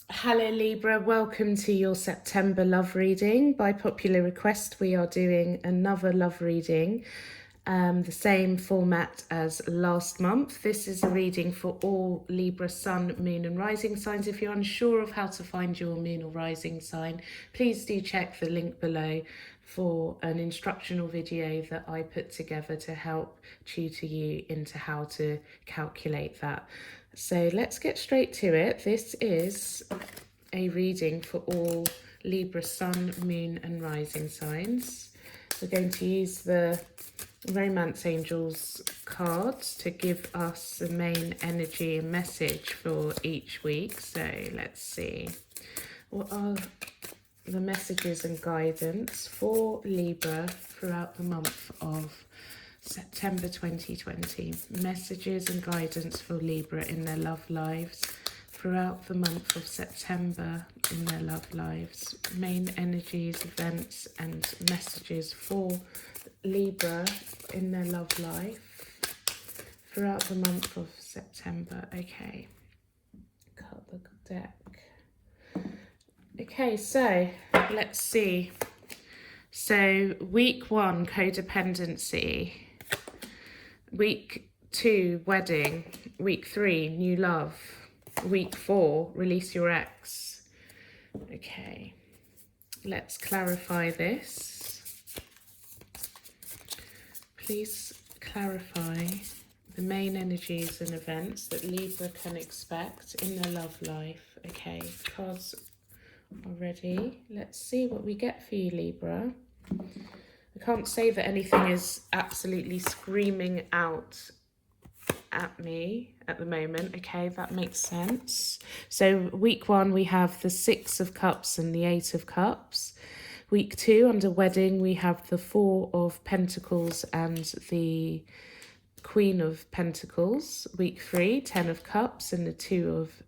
Hello Libra, welcome to your September love reading. By popular request, we are doing another love reading, the same format as last month. This is a reading for all Libra Sun, Moon and Rising signs. If you're unsure of how to find your Moon or Rising sign, please do check the link below for an instructional video that I put together to help tutor you into how to calculate that. So let's get straight to it. This is a reading for all Libra Sun, Moon and Rising signs. We're going to use the Romance Angels cards to give us the main energy and message for each week. So let's see. What are the messages and guidance for Libra throughout the month of September 2020? Messages and guidance for Libra in their love lives throughout the month of September in their love lives. Main energies, events and messages for Libra in their love life throughout the month of September. Okay, cut the deck. Okay, so let's see. So week 1, codependency. Week 2, wedding. Week 3, new love. Week 4, release your ex. Okay, let's clarify this. Please clarify the main energies and events that Libra can expect in their love life. Okay, cards are ready. Let's see what we get for you, Libra. I can't say that anything is absolutely screaming out at me at the moment. Okay, that makes sense. So week 1 we have the 6 of Cups and the 8 of Cups. Week 2 under wedding we have the 4 of Pentacles and the Queen of Pentacles. Week 3, 10 of Cups and the 2 of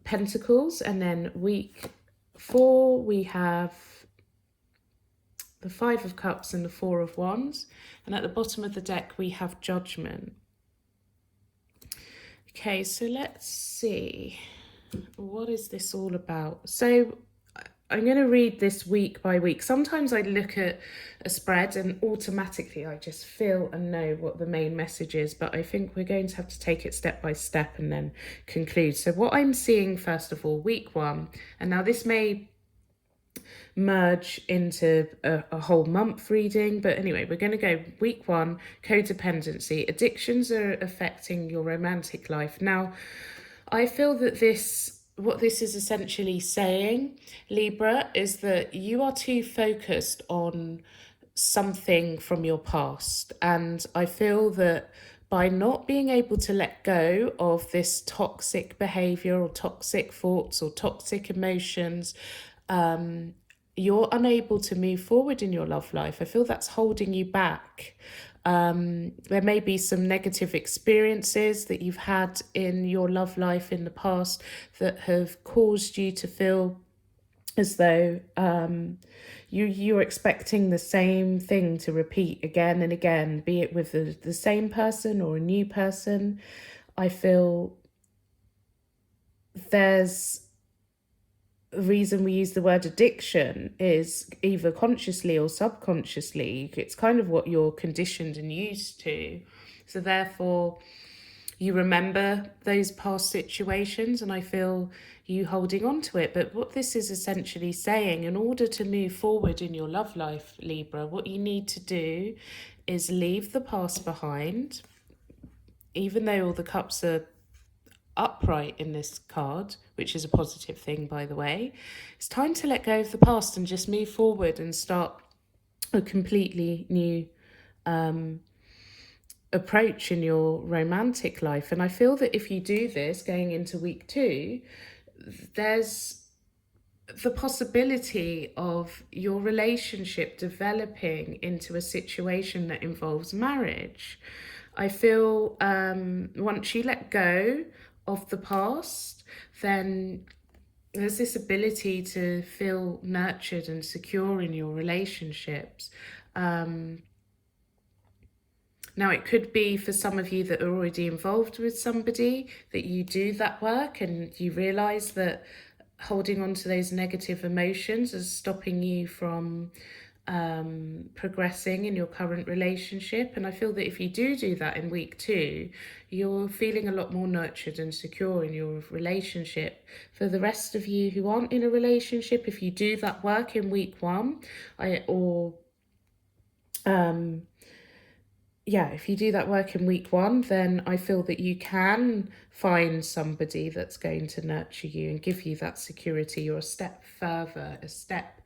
Pentacles. And then week 4 we have the 5 of Cups and the 4 of Wands. And at the bottom of the deck, we have Judgment. Okay, so let's see. What is this all about? So I'm going to read this week by week. Sometimes I look at a spread and automatically I just feel and know what the main message is. But I think we're going to have to take it step by step and then conclude. So what I'm seeing, first of all, week 1, and now this may merge into a whole month reading, but anyway, we're going to go week 1, codependency. Addictions are affecting your romantic life. Now I feel that what this is essentially saying, Libra, is that you are too focused on something from your past, and I feel that by not being able to let go of this toxic behavior or toxic thoughts or toxic emotions, you're unable to move forward in your love life. I feel that's holding you back. There may be some negative experiences that you've had in your love life in the past that have caused you to feel as though you're expecting the same thing to repeat again and again, be it with the same person or a new person. I feel there's the reason we use the word addiction is either consciously or subconsciously. It's kind of what you're conditioned and used to. So therefore, you remember those past situations, and I feel you holding on to it. But what this is essentially saying, in order to move forward in your love life, Libra, what you need to do is leave the past behind. Even though all the cups are upright in this card, which is a positive thing, by the way, it's time to let go of the past and just move forward and start a completely new approach in your romantic life. And I feel that if you do this going into week 2, there's the possibility of your relationship developing into a situation that involves marriage. I feel once you let go of the past, then there's this ability to feel nurtured and secure in your relationships. Now, it could be for some of you that are already involved with somebody that you do that work and you realize that holding on to those negative emotions is stopping you from progressing in your current relationship. And I feel that if you do that in week 2, you're feeling a lot more nurtured and secure in your relationship. For the rest of you who aren't in a relationship, if you do that work in week 1, if you do that work in week 1, then I feel that you can find somebody that's going to nurture you and give you that security. You're a step further, a step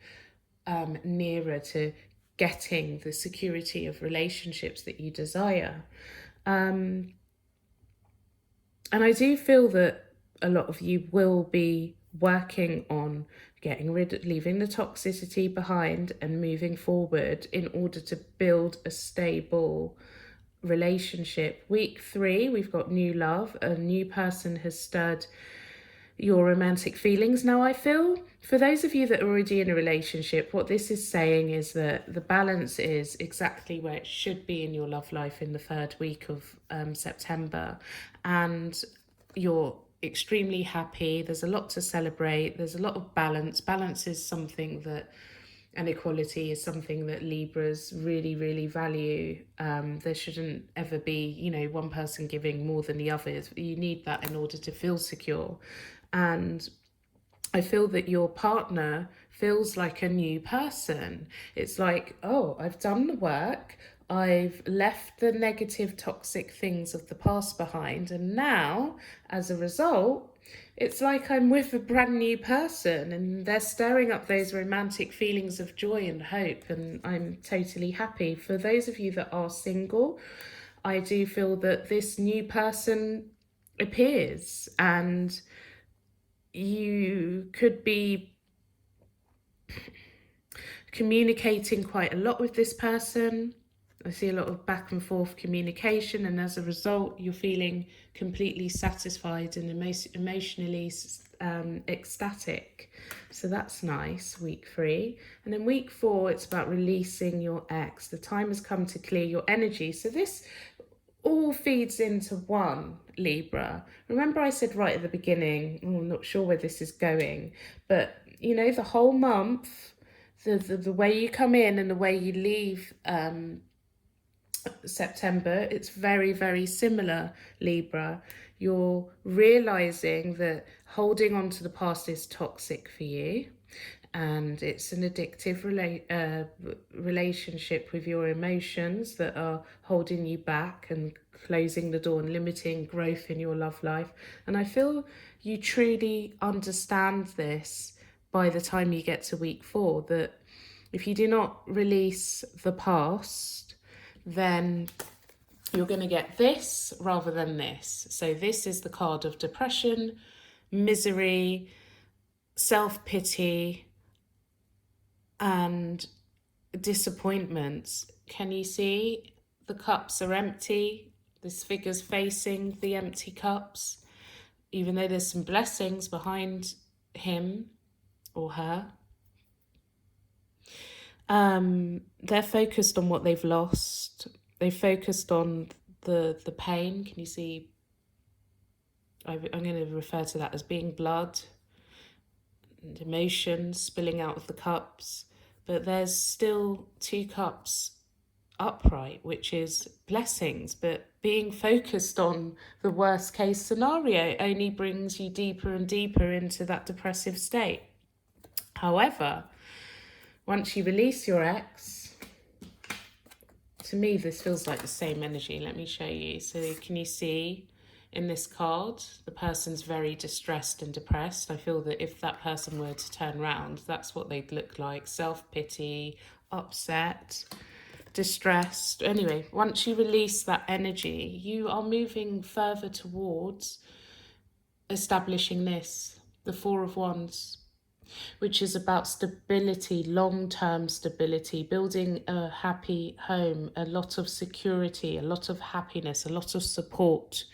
nearer to getting the security of relationships that you desire. And I do feel that a lot of you will be working on leaving the toxicity behind and moving forward in order to build a stable relationship. Week 3, we've got new love. A new person has stirred your romantic feelings. Now, I feel for those of you that are already in a relationship, what this is saying is that the balance is exactly where it should be in your love life in the 3rd week of September, and you're extremely happy. There's a lot to celebrate. There's a lot of balance. Balance is something that, and equality is something that Libras really, really value. There shouldn't ever be, one person giving more than the others. You need that in order to feel secure. And I feel that your partner feels like a new person. It's like, oh, I've done the work. I've left the negative, toxic things of the past behind. And now, as a result, it's like I'm with a brand new person and they're stirring up those romantic feelings of joy and hope. And I'm totally happy. For those of you that are single, I do feel that this new person appears and you could be communicating quite a lot with this person. I see a lot of back and forth communication, and as a result, you're feeling completely satisfied and emotionally ecstatic. So that's nice, week 3. And then week 4, it's about releasing your ex. The time has come to clear your energy. So this all feeds into one, Libra. Remember I said right at the beginning, I'm not sure where this is going, but the whole month, the way you come in and the way you leave September, it's very, very similar, Libra. You're realizing that holding on to the past is toxic for you, and it's an addictive relationship with your emotions that are holding you back and closing the door and limiting growth in your love life. And I feel you truly understand this by the time you get to week 4, that if you do not release the past, then you're going to get this rather than this. So this is the card of depression, misery, self-pity, and disappointments. Can you see the cups are empty? This figure's facing the empty cups, even though there's some blessings behind him or her. They're focused on what they've lost. They focused on the pain. Can you see? I'm going to refer to that as being blood and emotions spilling out of the cups. But there's still 2 cups upright, which is blessings. But being focused on the worst case scenario only brings you deeper and deeper into that depressive state. However, once you release your ex, to me, this feels like the same energy. Let me show you. So can you see in this card, the person's very distressed and depressed. I feel that if that person were to turn around, that's what they'd look like. Self-pity, upset, distressed. Anyway, once you release that energy, you are moving further towards establishing this, the 4 of Wands, which is about stability, long-term stability, building a happy home, a lot of security, a lot of happiness, a lot of support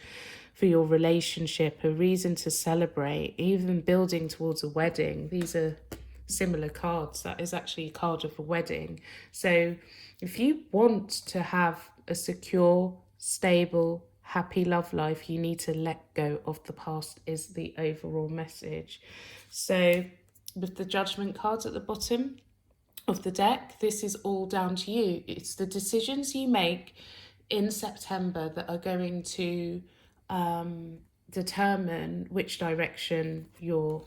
for your relationship, a reason to celebrate, even building towards a wedding. These are similar cards. That is actually a card of a wedding. So if you want to have a secure, stable, happy love life, you need to let go of the past, is the overall message. So with the Judgment cards at the bottom of the deck, this is all down to you. It's the decisions you make in September that are going to determine which direction your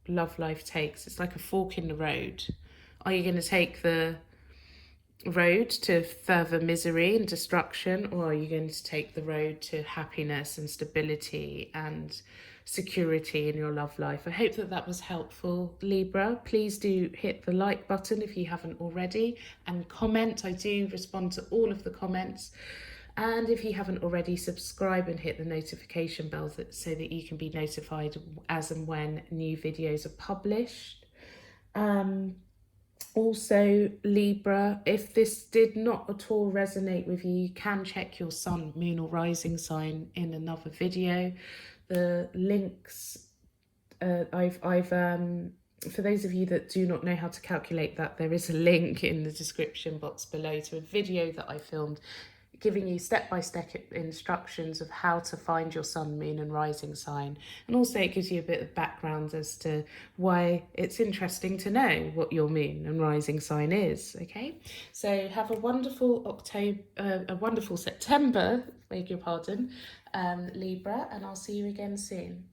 love life takes. It's like a fork in the road. Are you going to take the road to further misery and destruction, or are you going to take the road to happiness and stability and security in your love life? I hope that that was helpful, Libra. Please do hit the like button if you haven't already, and comment. I do respond to all of the comments. And if you haven't already, subscribe and hit the notification bell so that you can be notified as and when new videos are published. Also, Libra, if this did not at all resonate with you, you can check your sun, moon or rising sign in another video. The links, for those of you that do not know how to calculate that, there is a link in the description box below to a video that I filmed giving you step-by-step instructions of how to find your sun, moon and rising sign. And also it gives you a bit of background as to why it's interesting to know what your moon and rising sign is, okay? So have a wonderful September, beg your pardon, Libra, and I'll see you again soon.